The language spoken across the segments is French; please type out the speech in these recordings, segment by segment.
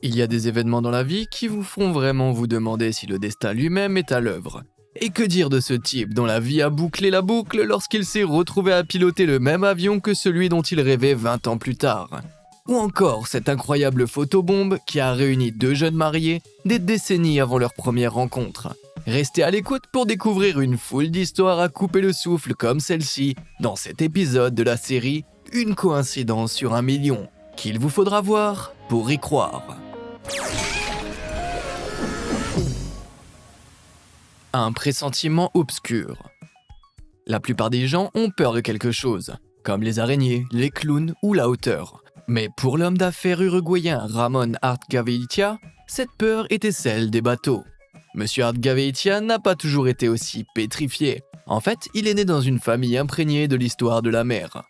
Il y a des événements dans la vie qui vous feront vraiment vous demander si le destin lui-même est à l'œuvre. Et que dire de ce type dont la vie a bouclé la boucle lorsqu'il s'est retrouvé à piloter le même avion que celui dont il rêvait 20 ans plus tard? Ou encore cette incroyable photobombe qui a réuni deux jeunes mariés des décennies avant leur première rencontre. Restez à l'écoute pour découvrir une foule d'histoires à couper le souffle comme celle-ci dans cet épisode de la série Une coïncidence sur un million, qu'il vous faudra voir pour y croire. Un pressentiment obscur. La plupart des gens ont peur de quelque chose, comme les araignées, les clowns ou la hauteur. Mais pour l'homme d'affaires uruguayen Ramón Artgaveitía, cette peur était celle des bateaux. Monsieur Artgaveitía n'a pas toujours été aussi pétrifié. En fait, il est né dans une famille imprégnée de l'histoire de la mer.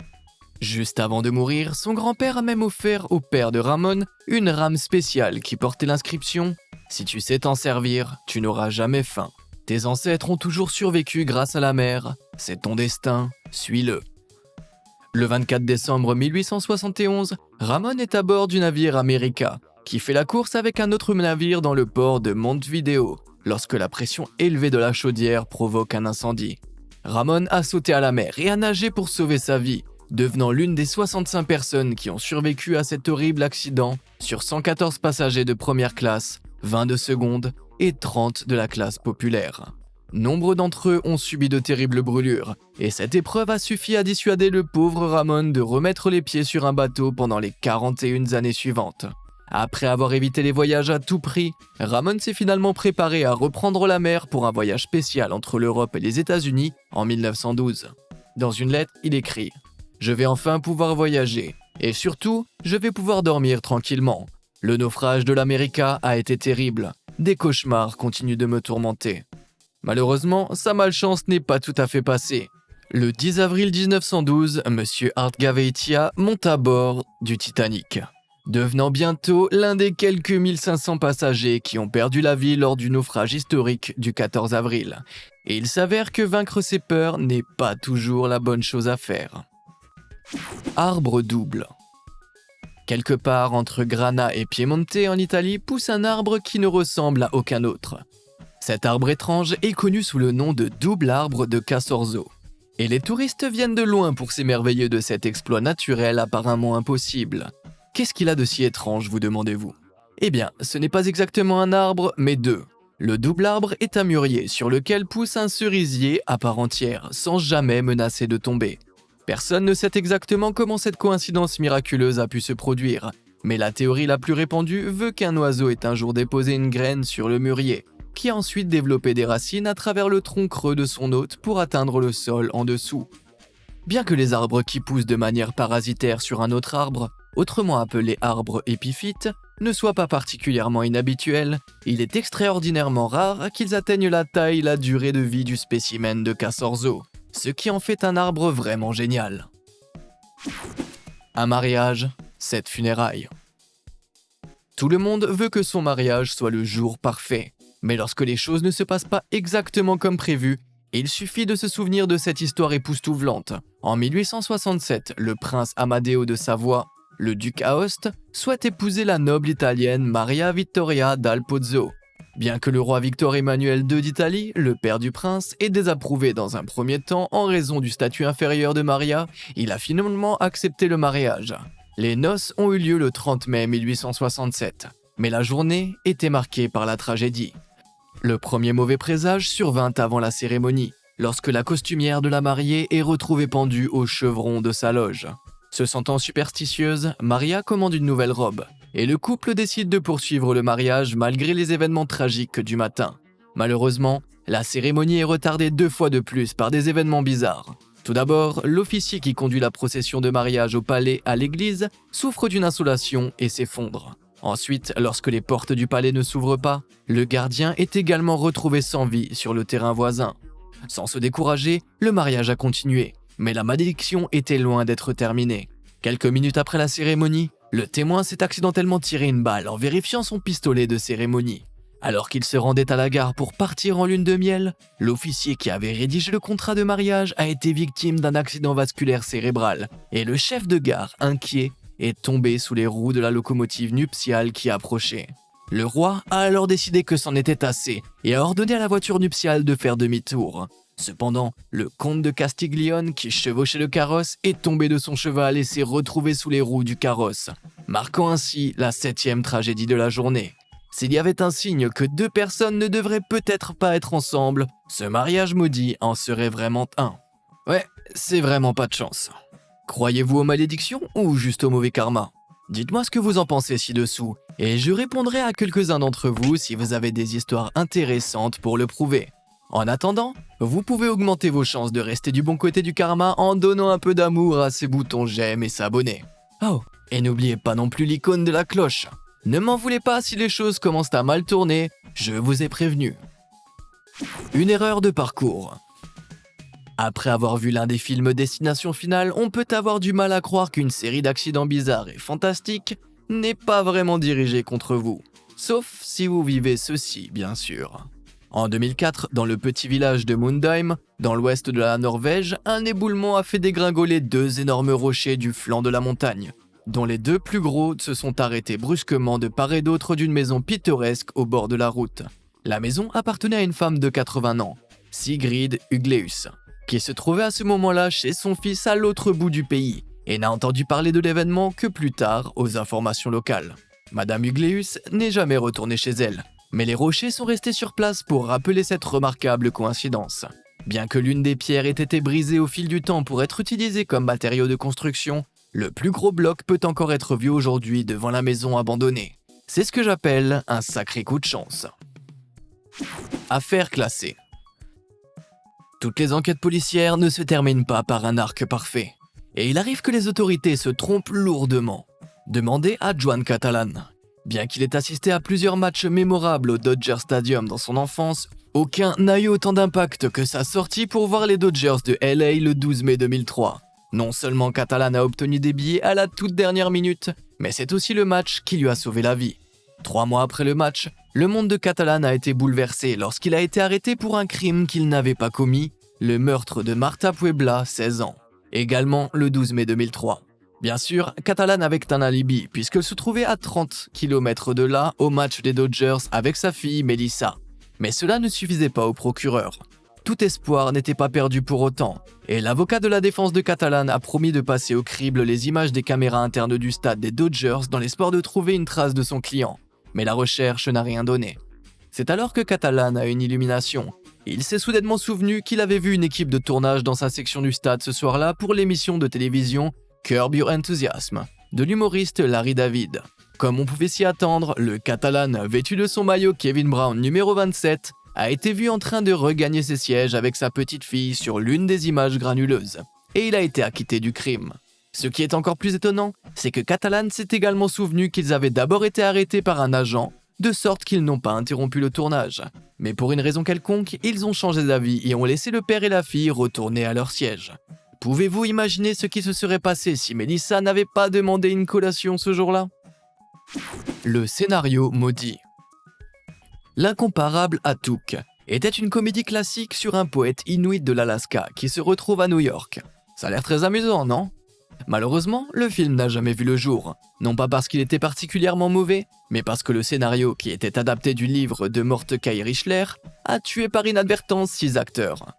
Juste avant de mourir, son grand-père a même offert au père de Ramón une rame spéciale qui portait l'inscription « Si tu sais t'en servir, tu n'auras jamais faim. Tes ancêtres ont toujours survécu grâce à la mer, c'est ton destin, suis-le. » Le 24 décembre 1871, Ramón est à bord du navire América, qui fait la course avec un autre navire dans le port de Montevideo, lorsque la pression élevée de la chaudière provoque un incendie. Ramón a sauté à la mer et a nagé pour sauver sa vie, devenant l'une des 65 personnes qui ont survécu à cet horrible accident sur 114 passagers de première classe, 20 de seconde et 30 de la classe populaire. Nombre d'entre eux ont subi de terribles brûlures, et cette épreuve a suffi à dissuader le pauvre Ramón de remettre les pieds sur un bateau pendant les 41 années suivantes. Après avoir évité les voyages à tout prix, Ramón s'est finalement préparé à reprendre la mer pour un voyage spécial entre l'Europe et les États-Unis en 1912. Dans une lettre, il écrit « Je vais enfin pouvoir voyager, et surtout, je vais pouvoir dormir tranquillement. Le naufrage de l'América a été terrible. Des cauchemars continuent de me tourmenter. » Malheureusement, sa malchance n'est pas tout à fait passée. Le 10 avril 1912, Monsieur Artgaveitía monte à bord du Titanic, devenant bientôt l'un des quelques 1500 passagers qui ont perdu la vie lors du naufrage historique du 14 avril. Et il s'avère que vaincre ses peurs n'est pas toujours la bonne chose à faire. Arbre double. Quelque part entre Grana et Piemonte en Italie pousse un arbre qui ne ressemble à aucun autre. Cet arbre étrange est connu sous le nom de double arbre de Casorzo. Et les touristes viennent de loin pour s'émerveiller de cet exploit naturel apparemment impossible. Qu'est-ce qu'il a de si étrange, vous demandez-vous? Eh bien, ce n'est pas exactement un arbre, mais deux. Le double arbre est un mûrier sur lequel pousse un cerisier à part entière, sans jamais menacer de tomber. Personne ne sait exactement comment cette coïncidence miraculeuse a pu se produire, mais la théorie la plus répandue veut qu'un oiseau ait un jour déposé une graine sur le mûrier, qui a ensuite développé des racines à travers le tronc creux de son hôte pour atteindre le sol en dessous. Bien que les arbres qui poussent de manière parasitaire sur un autre arbre, autrement appelés arbres épiphytes, ne soient pas particulièrement inhabituels, il est extraordinairement rare qu'ils atteignent la taille et la durée de vie du spécimen de Casorzo, ce qui en fait un arbre vraiment génial. Un mariage, 7 funérailles. Tout le monde veut que son mariage soit le jour parfait. Mais lorsque les choses ne se passent pas exactement comme prévu, il suffit de se souvenir de cette histoire époustouflante. En 1867, le prince Amadeo de Savoie, le duc Aoste, souhaite épouser la noble italienne Maria Vittoria dal Pozzo. Bien que le roi Victor Emmanuel II d'Italie, le père du prince, ait désapprouvé dans un premier temps en raison du statut inférieur de Maria, il a finalement accepté le mariage. Les noces ont eu lieu le 30 mai 1867, mais la journée était marquée par la tragédie. Le premier mauvais présage survint avant la cérémonie, lorsque la costumière de la mariée est retrouvée pendue au chevron de sa loge. Se sentant superstitieuse, Maria commande une nouvelle robe, et le couple décide de poursuivre le mariage malgré les événements tragiques du matin. Malheureusement, la cérémonie est retardée 2 fois de plus par des événements bizarres. Tout d'abord, l'officier qui conduit la procession de mariage au palais à l'église souffre d'une insolation et s'effondre. Ensuite, lorsque les portes du palais ne s'ouvrent pas, le gardien est également retrouvé sans vie sur le terrain voisin. Sans se décourager, le mariage a continué, mais la malédiction était loin d'être terminée. Quelques minutes après la cérémonie, le témoin s'est accidentellement tiré une balle en vérifiant son pistolet de cérémonie. Alors qu'il se rendait à la gare pour partir en lune de miel, l'officier qui avait rédigé le contrat de mariage a été victime d'un accident vasculaire cérébral et le chef de gare, inquiet, est tombé sous les roues de la locomotive nuptiale qui approchait. Le roi a alors décidé que c'en était assez et a ordonné à la voiture nuptiale de faire demi-tour. Cependant, le comte de Castiglione, qui chevauchait le carrosse, est tombé de son cheval et s'est retrouvé sous les roues du carrosse, marquant ainsi la 7e tragédie de la journée. S'il y avait un signe que 2 personnes ne devraient peut-être pas être ensemble, ce mariage maudit en serait vraiment un. Ouais, c'est vraiment pas de chance. Croyez-vous aux malédictions ou juste au mauvais karma ? Dites-moi ce que vous en pensez ci-dessous, et je répondrai à quelques-uns d'entre vous si vous avez des histoires intéressantes pour le prouver. En attendant, vous pouvez augmenter vos chances de rester du bon côté du karma en donnant un peu d'amour à ces boutons j'aime et s'abonner. Oh, et n'oubliez pas non plus l'icône de la cloche. Ne m'en voulez pas si les choses commencent à mal tourner, je vous ai prévenu. Une erreur de parcours. Après avoir vu l'un des films Destination Finale, on peut avoir du mal à croire qu'une série d'accidents bizarres et fantastiques n'est pas vraiment dirigée contre vous. Sauf si vous vivez ceci, bien sûr. En 2004, dans le petit village de Mundheim, dans l'ouest de la Norvège, un éboulement a fait dégringoler 2 énormes rochers du flanc de la montagne, dont les 2 plus gros se sont arrêtés brusquement de part et d'autre d'une maison pittoresque au bord de la route. La maison appartenait à une femme de 80 ans, Sigrid Ugleus, qui se trouvait à ce moment-là chez son fils à l'autre bout du pays, et n'a entendu parler de l'événement que plus tard aux informations locales. Madame Ugleus n'est jamais retournée chez elle, mais les rochers sont restés sur place pour rappeler cette remarquable coïncidence. Bien que l'une des pierres ait été brisée au fil du temps pour être utilisée comme matériau de construction, le plus gros bloc peut encore être vu aujourd'hui devant la maison abandonnée. C'est ce que j'appelle un sacré coup de chance. Affaire classée. Toutes les enquêtes policières ne se terminent pas par un arc parfait. Et il arrive que les autorités se trompent lourdement. Demandez à Joan Catalan. Bien qu'il ait assisté à plusieurs matchs mémorables au Dodger Stadium dans son enfance, aucun n'a eu autant d'impact que sa sortie pour voir les Dodgers de LA le 12 mai 2003. Non seulement Catalan a obtenu des billets à la toute dernière minute, mais c'est aussi le match qui lui a sauvé la vie. 3 mois après le match, le monde de Catalan a été bouleversé lorsqu'il a été arrêté pour un crime qu'il n'avait pas commis, le meurtre de Marta Puebla, 16 ans, également le 12 mai 2003. Bien sûr, Catalan avait un alibi puisqu'elle se trouvait à 30 km de là au match des Dodgers avec sa fille Melissa. Mais cela ne suffisait pas au procureur. Tout espoir n'était pas perdu pour autant, et l'avocat de la défense de Catalan a promis de passer au crible les images des caméras internes du stade des Dodgers dans l'espoir de trouver une trace de son client. Mais la recherche n'a rien donné. C'est alors que Catalan a une illumination. Il s'est soudainement souvenu qu'il avait vu une équipe de tournage dans sa section du stade ce soir-là pour l'émission de télévision Curb Your Enthusiasm de l'humoriste Larry David. Comme on pouvait s'y attendre, le Catalan, vêtu de son maillot Kevin Brown numéro 27, a été vu en train de regagner ses sièges avec sa petite fille sur l'une des images granuleuses. Et il a été acquitté du crime. Ce qui est encore plus étonnant, c'est que Catalan s'est également souvenu qu'ils avaient d'abord été arrêtés par un agent, de sorte qu'ils n'ont pas interrompu le tournage. Mais pour une raison quelconque, ils ont changé d'avis et ont laissé le père et la fille retourner à leur siège. Pouvez-vous imaginer ce qui se serait passé si Melissa n'avait pas demandé une collation ce jour-là ? Le scénario maudit. L'incomparable Atuk était une comédie classique sur un poète inuit de l'Alaska qui se retrouve à New York. Ça a l'air très amusant, non ? Malheureusement, le film n'a jamais vu le jour, non pas parce qu'il était particulièrement mauvais, mais parce que le scénario, qui était adapté du livre de Mordecai Richler, a tué par inadvertance 6 acteurs.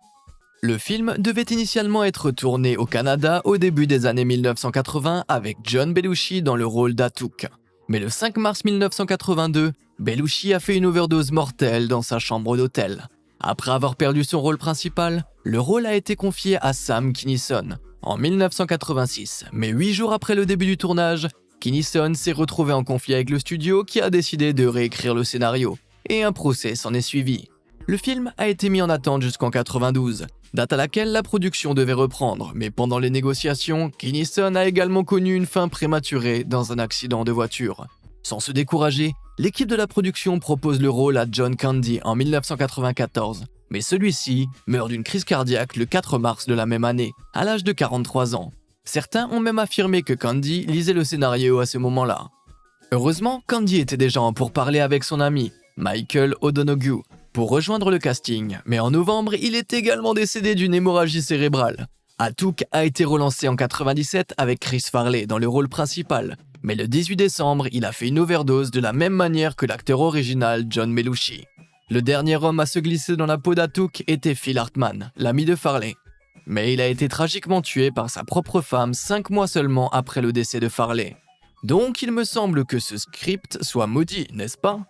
Le film devait initialement être tourné au Canada au début des années 1980 avec John Belushi dans le rôle d'Atuk. Mais le 5 mars 1982, Belushi a fait une overdose mortelle dans sa chambre d'hôtel. Après avoir perdu son rôle principal, le rôle a été confié à Sam Kinison en 1986. Mais 8 jours après le début du tournage, Kinison s'est retrouvé en conflit avec le studio qui a décidé de réécrire le scénario, et un procès s'en est suivi. Le film a été mis en attente jusqu'en 92, date à laquelle la production devait reprendre, mais pendant les négociations, Kinison a également connu une fin prématurée dans un accident de voiture. Sans se décourager, l'équipe de la production propose le rôle à John Candy en 1994, mais celui-ci meurt d'une crise cardiaque le 4 mars de la même année, à l'âge de 43 ans. Certains ont même affirmé que Candy lisait le scénario à ce moment-là. Heureusement, Candy était déjà en pourparlers avec son ami, Michael O'Donoghue, pour rejoindre le casting, mais en novembre, il est également décédé d'une hémorragie cérébrale. Atuk a été relancé en 97 avec Chris Farley dans le rôle principal, mais le 18 décembre, il a fait une overdose de la même manière que l'acteur original John Belushi. Le dernier homme à se glisser dans la peau d'Atuk était Phil Hartman, l'ami de Farley. Mais il a été tragiquement tué par sa propre femme 5 mois seulement après le décès de Farley. Donc il me semble que ce script soit maudit, n'est-ce pas?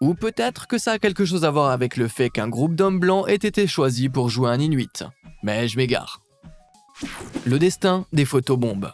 Ou peut-être que ça a quelque chose à voir avec le fait qu'un groupe d'hommes blancs ait été choisi pour jouer un Inuit. Mais je m'égare. Le destin des photobombes.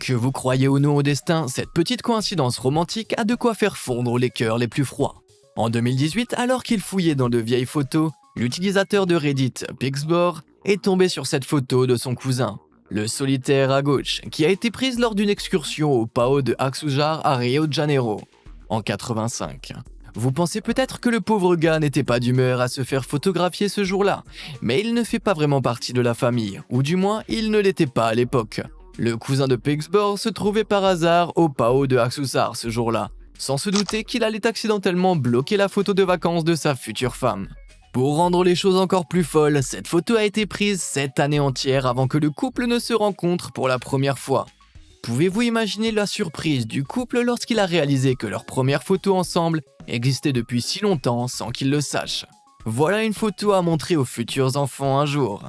Que vous croyez ou non au destin, cette petite coïncidence romantique a de quoi faire fondre les cœurs les plus froids. En 2018, alors qu'il fouillait dans de vieilles photos, l'utilisateur de Reddit Pixbor est tombé sur cette photo de son cousin, le solitaire à gauche, qui a été prise lors d'une excursion au Pao de Axujar à Rio de Janeiro, en 85. Vous pensez peut-être que le pauvre gars n'était pas d'humeur à se faire photographier ce jour-là, mais il ne fait pas vraiment partie de la famille, ou du moins il ne l'était pas à l'époque. Le cousin de Pixbor se trouvait par hasard au Pao de Axujar ce jour-là, sans se douter qu'il allait accidentellement bloquer la photo de vacances de sa future femme. Pour rendre les choses encore plus folles, cette photo a été prise 7 années entières avant que le couple ne se rencontre pour la première fois. Pouvez-vous imaginer la surprise du couple lorsqu'il a réalisé que leur première photo ensemble existait depuis si longtemps sans qu'ils le sachent? Voilà une photo à montrer aux futurs enfants un jour.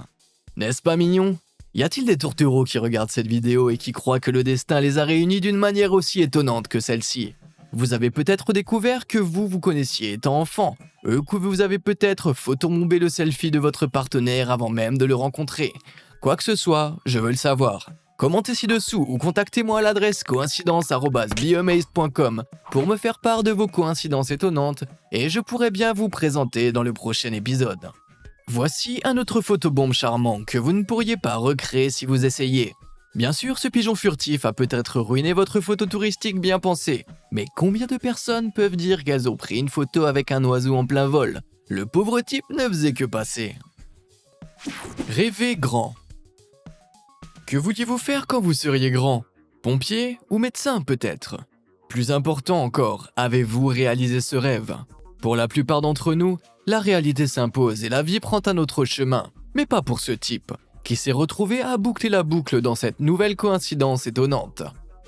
N'est-ce pas mignon? Y a-t-il des tourtereaux qui regardent cette vidéo et qui croient que le destin les a réunis d'une manière aussi étonnante que celle-ci? Vous avez peut-être découvert que vous connaissiez étant enfant, que vous avez peut-être photobombé le selfie de votre partenaire avant même de le rencontrer. Quoi que ce soit, je veux le savoir. Commentez ci-dessous ou contactez-moi à l'adresse coïncidence@beamazed.com pour me faire part de vos coïncidences étonnantes et je pourrai bien vous présenter dans le prochain épisode. Voici un autre photobombe charmant que vous ne pourriez pas recréer si vous essayez. Bien sûr, ce pigeon furtif a peut-être ruiné votre photo touristique bien pensée, mais combien de personnes peuvent dire qu'elles ont pris une photo avec un oiseau en plein vol? Le pauvre type ne faisait que passer. Rêvez grand. Que vouliez-vous faire quand vous seriez grand? Pompier ou médecin peut-être? Plus important encore, avez-vous réalisé ce rêve? Pour la plupart d'entre nous, la réalité s'impose et la vie prend un autre chemin, mais pas pour ce type, qui s'est retrouvé à boucler la boucle dans cette nouvelle coïncidence étonnante.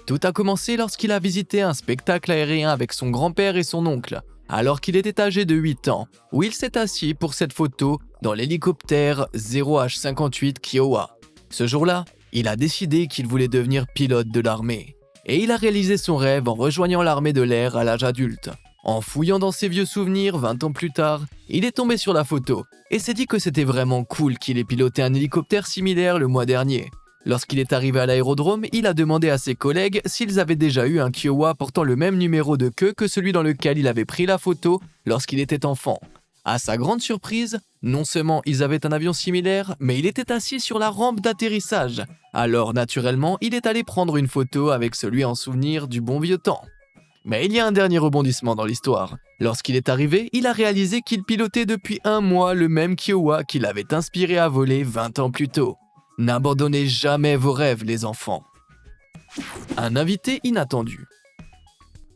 Tout a commencé lorsqu'il a visité un spectacle aérien avec son grand-père et son oncle, alors qu'il était âgé de 8 ans, où il s'est assis pour cette photo dans l'hélicoptère 0H58 Kiowa. Ce jour-là, il a décidé qu'il voulait devenir pilote de l'armée. Et il a réalisé son rêve en rejoignant l'armée de l'air à l'âge adulte. En fouillant dans ses vieux souvenirs 20 ans plus tard, il est tombé sur la photo et s'est dit que c'était vraiment cool qu'il ait piloté un hélicoptère similaire le mois dernier. Lorsqu'il est arrivé à l'aérodrome, il a demandé à ses collègues s'ils avaient déjà eu un Kiowa portant le même numéro de queue que celui dans lequel il avait pris la photo lorsqu'il était enfant. À sa grande surprise, non seulement ils avaient un avion similaire, mais il était assis sur la rampe d'atterrissage. Alors naturellement, il est allé prendre une photo avec celui en souvenir du bon vieux temps. Mais il y a un dernier rebondissement dans l'histoire. Lorsqu'il est arrivé, il a réalisé qu'il pilotait depuis 1 mois le même Kiowa qu'il avait inspiré à voler 20 ans plus tôt. N'abandonnez jamais vos rêves, les enfants. Un invité inattendu.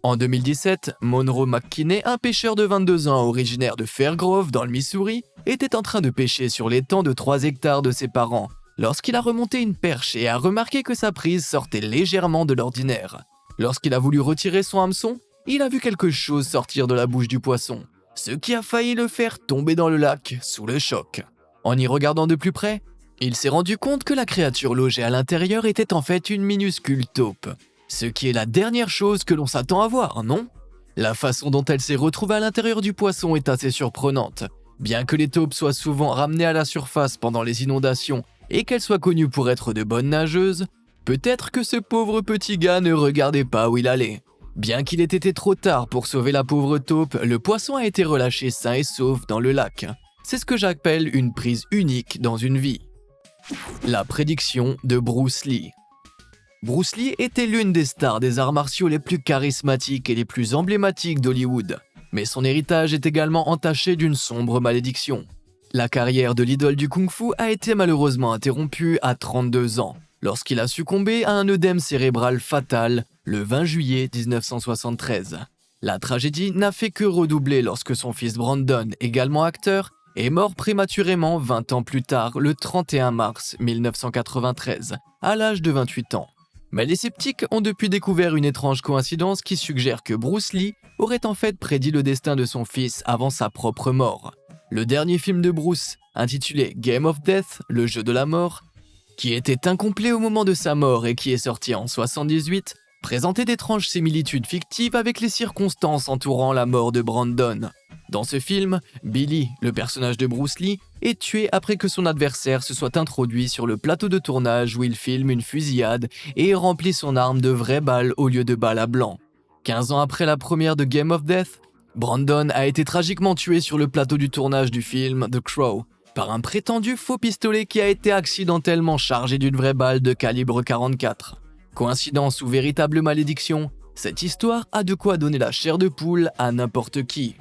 En 2017, Monroe McKinney, un pêcheur de 22 ans originaire de Fairgrove dans le Missouri, était en train de pêcher sur l'étang de 3 hectares de ses parents, lorsqu'il a remonté une perche et a remarqué que sa prise sortait légèrement de l'ordinaire. Lorsqu'il a voulu retirer son hameçon, il a vu quelque chose sortir de la bouche du poisson, ce qui a failli le faire tomber dans le lac sous le choc. En y regardant de plus près, il s'est rendu compte que la créature logée à l'intérieur était en fait une minuscule taupe. Ce qui est la dernière chose que l'on s'attend à voir, non? La façon dont elle s'est retrouvée à l'intérieur du poisson est assez surprenante. Bien que les taupes soient souvent ramenées à la surface pendant les inondations et qu'elles soient connues pour être de bonnes nageuses, peut-être que ce pauvre petit gars ne regardait pas où il allait. Bien qu'il ait été trop tard pour sauver la pauvre taupe, le poisson a été relâché sain et sauf dans le lac. C'est ce que j'appelle une prise unique dans une vie. La prédiction de Bruce Lee. Bruce Lee était l'une des stars des arts martiaux les plus charismatiques et les plus emblématiques d'Hollywood. Mais son héritage est également entaché d'une sombre malédiction. La carrière de l'idole du kung-fu a été malheureusement interrompue à 32 ans, lorsqu'il a succombé à un œdème cérébral fatal le 20 juillet 1973. La tragédie n'a fait que redoubler lorsque son fils Brandon, également acteur, est mort prématurément 20 ans plus tard, le 31 mars 1993, à l'âge de 28 ans. Mais les sceptiques ont depuis découvert une étrange coïncidence qui suggère que Bruce Lee aurait en fait prédit le destin de son fils avant sa propre mort. Le dernier film de Bruce, intitulé Game of Death, le jeu de la mort, qui était incomplet au moment de sa mort et qui est sorti en 1978, présentait d'étranges similitudes fictives avec les circonstances entourant la mort de Brandon. Dans ce film, Billy, le personnage de Bruce Lee, est tué après que son adversaire se soit introduit sur le plateau de tournage où il filme une fusillade et remplit son arme de vraies balles au lieu de balles à blanc. 15 ans après la première de Game of Death, Brandon a été tragiquement tué sur le plateau du tournage du film The Crow par un prétendu faux pistolet qui a été accidentellement chargé d'une vraie balle de calibre 44. Coïncidence ou véritable malédiction, cette histoire a de quoi donner la chair de poule à n'importe qui.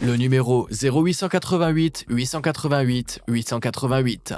Le numéro 0888 888 888.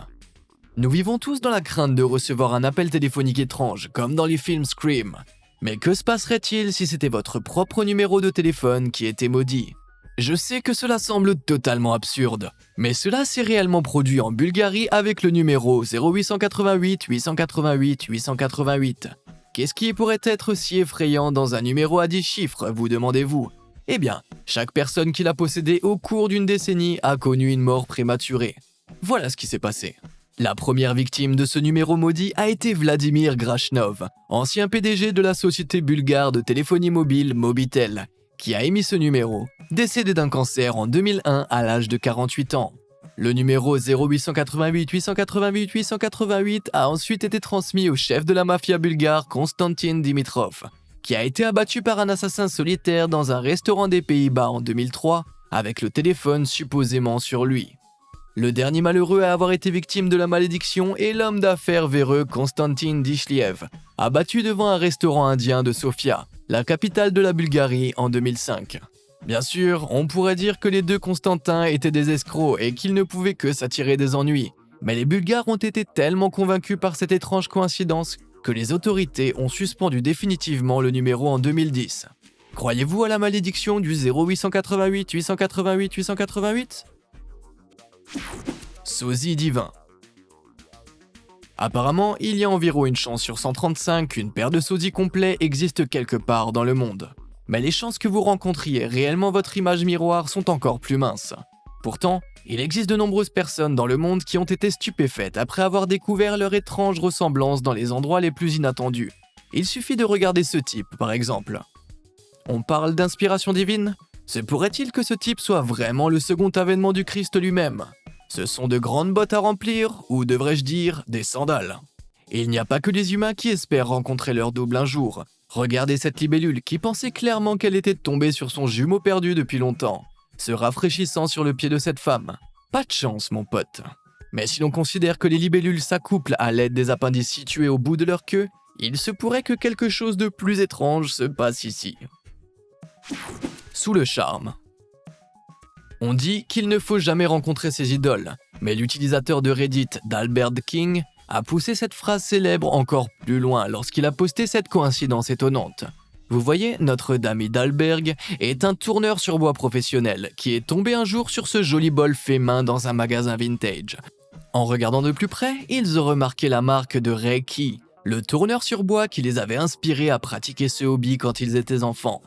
Nous vivons tous dans la crainte de recevoir un appel téléphonique étrange, comme dans les films Scream. Mais que se passerait-il si c'était votre propre numéro de téléphone qui était maudit ? Je sais que cela semble totalement absurde, mais cela s'est réellement produit en Bulgarie avec le numéro 0888 888 888. Qu'est-ce qui pourrait être si effrayant dans un numéro à 10 chiffres, vous demandez-vous ? Eh bien, chaque personne qui l'a possédé au cours d'une décennie a connu une mort prématurée. Voilà ce qui s'est passé. La première victime de ce numéro maudit a été Vladimir Grachnov, ancien PDG de la société bulgare de téléphonie mobile Mobitel, qui a émis ce numéro, décédé d'un cancer en 2001 à l'âge de 48 ans. Le numéro 0888 888 888 a ensuite été transmis au chef de la mafia bulgare Konstantin Dimitrov, qui a été abattu par un assassin solitaire dans un restaurant des Pays-Bas en 2003, avec le téléphone supposément sur lui. Le dernier malheureux à avoir été victime de la malédiction est l'homme d'affaires véreux Konstantin Dishliev, abattu devant un restaurant indien de Sofia, la capitale de la Bulgarie, en 2005. Bien sûr, on pourrait dire que les deux Constantins étaient des escrocs et qu'ils ne pouvaient que s'attirer des ennuis, mais les Bulgares ont été tellement convaincus par cette étrange coïncidence que les autorités ont suspendu définitivement le numéro en 2010. Croyez-vous à la malédiction du 0888 888 888 ? Sosie divin. Apparemment, il y a environ une chance sur 135 qu'une paire de sosies complets existe quelque part dans le monde. Mais les chances que vous rencontriez réellement votre image miroir sont encore plus minces. Pourtant, il existe de nombreuses personnes dans le monde qui ont été stupéfaites après avoir découvert leur étrange ressemblance dans les endroits les plus inattendus. Il suffit de regarder ce type, par exemple. On parle d'inspiration divine ? Se pourrait-il que ce type soit vraiment le second avènement du Christ lui-même ? Ce sont de grandes bottes à remplir, ou devrais-je dire, des sandales. Et il n'y a pas que les humains qui espèrent rencontrer leur double un jour. Regardez cette libellule qui pensait clairement qu'elle était tombée sur son jumeau perdu depuis longtemps, se rafraîchissant sur le pied de cette femme. Pas de chance, mon pote. Mais si l'on considère que les libellules s'accouplent à l'aide des appendices situés au bout de leur queue, il se pourrait que quelque chose de plus étrange se passe ici. Sous le charme. On dit qu'il ne faut jamais rencontrer ses idoles, mais l'utilisateur de Reddit d'Albert King a poussé cette phrase célèbre encore plus loin lorsqu'il a posté cette coïncidence étonnante. Vous voyez, notre Dame Dalberg est un tourneur sur bois professionnel qui est tombé un jour sur ce joli bol fait main dans un magasin vintage. En regardant de plus près, ils ont remarqué la marque de Reiki, le tourneur sur bois qui les avait inspirés à pratiquer ce hobby quand ils étaient enfants,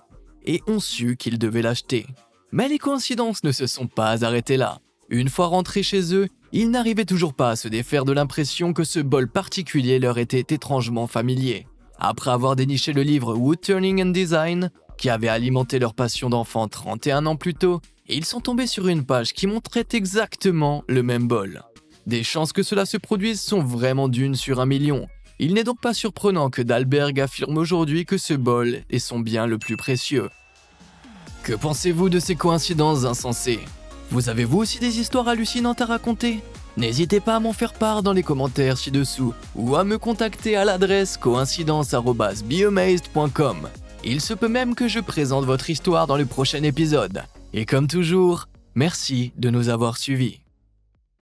et ont su qu'ils devaient l'acheter. Mais les coïncidences ne se sont pas arrêtées là. Une fois rentrés chez eux, ils n'arrivaient toujours pas à se défaire de l'impression que ce bol particulier leur était étrangement familier. Après avoir déniché le livre Wood Turning and Design, qui avait alimenté leur passion d'enfant 31 ans plus tôt, ils sont tombés sur une page qui montrait exactement le même bol. Des chances que cela se produise sont vraiment d'une sur 1 million. Il n'est donc pas surprenant que Dalberg affirme aujourd'hui que ce bol est son bien le plus précieux. Que pensez-vous de ces coïncidences insensées ? Vous avez vous aussi des histoires hallucinantes à raconter ? N'hésitez pas à m'en faire part dans les commentaires ci-dessous ou à me contacter à l'adresse coincidence@beamazed.com. Il se peut même que je présente votre histoire dans le prochain épisode. Et comme toujours, merci de nous avoir suivis.